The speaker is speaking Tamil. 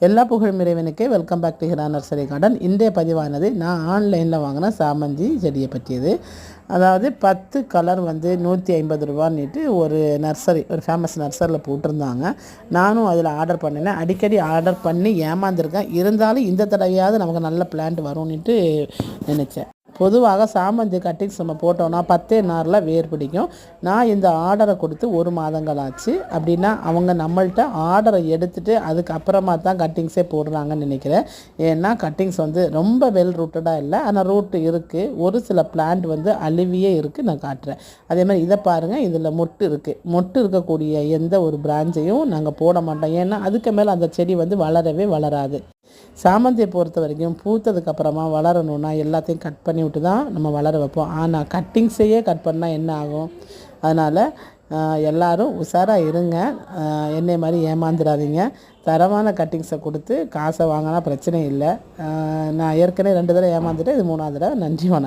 எல்லா புகழும் இறைவனுக்கே. Welcome back to Hira nursery garden. இன்றைய பதிவானது நான் ஆன்லைனில் வாங்கின சாமந்தி செடியை பற்றியது. அதாவது 10 கலர் வந்து 150 ரூபான்னுட்டு ஒரு நர்சரி, ஒரு ஃபேமஸ் நர்சரியில் போட்டிருந்தாங்க. நானும் அதில் ஆர்டர் பண்ணினேன். அடிக்கடி ஆர்டர் பண்ணி ஏமாந்துருக்கேன். இருந்தாலும் இந்த தடவையாவது நமக்கு நல்ல பிளான்ட் வரும்னுட்டு நினச்சேன். பொதுவாக சாமந்தி கட்டிங்ஸ் நம்ம போட்டோன்னா 10 நாரில் வேர் பிடிக்கும். நான் இந்த ஆர்டரை கொடுத்து 1 மாதங்கள் ஆச்சு. அப்படின்னா அவங்க நம்மள்கிட்ட ஆர்டரை எடுத்துகிட்டு அதுக்கப்புறமா தான் கட்டிங்ஸே போடுறாங்கன்னு நினைக்கிறேன். ஏன்னா கட்டிங்ஸ் வந்து ரொம்ப வெல் ரூட்டடாக இல்லை, ஆனால் ரூட்டு இருக்குது. ஒரு சில பிளான்ட் வந்து அழுவியே இருக்குது. நான் காட்டுறேன். அதே மாதிரி இதை பாருங்கள், இதில் மொட்டு இருக்குது. மொட்டு இருக்கக்கூடிய எந்த ஒரு பிரான்ச்சையும் நாங்கள் போட மாட்டோம். ஏன்னா அதுக்கு மேலே அந்த செடி வந்து வளரவே வளராது. சாமந்தியை பொறுத்த வரைக்கும் பூத்ததுக்கப்புறமா வளரணுன்னா எல்லாத்தையும் கட் பண்ணி விட்டு தான் நம்ம வளர வைப்போம். ஆனால் கட்டிங்ஸையே கட் பண்ணால் என்ன ஆகும்? அதனால் எல்லோரும் உஷாராக இருங்க. என்னை மாதிரி ஏமாந்துடாதீங்க. தரமான கட்டிங்ஸை கொடுத்து காசை வாங்கினா பிரச்சனை இல்லை. நான் ஏற்கனவே 2 தடவை ஏமாந்துட்டேன். இது 3ஆவது தடவை. நன்றி, வணக்கம்.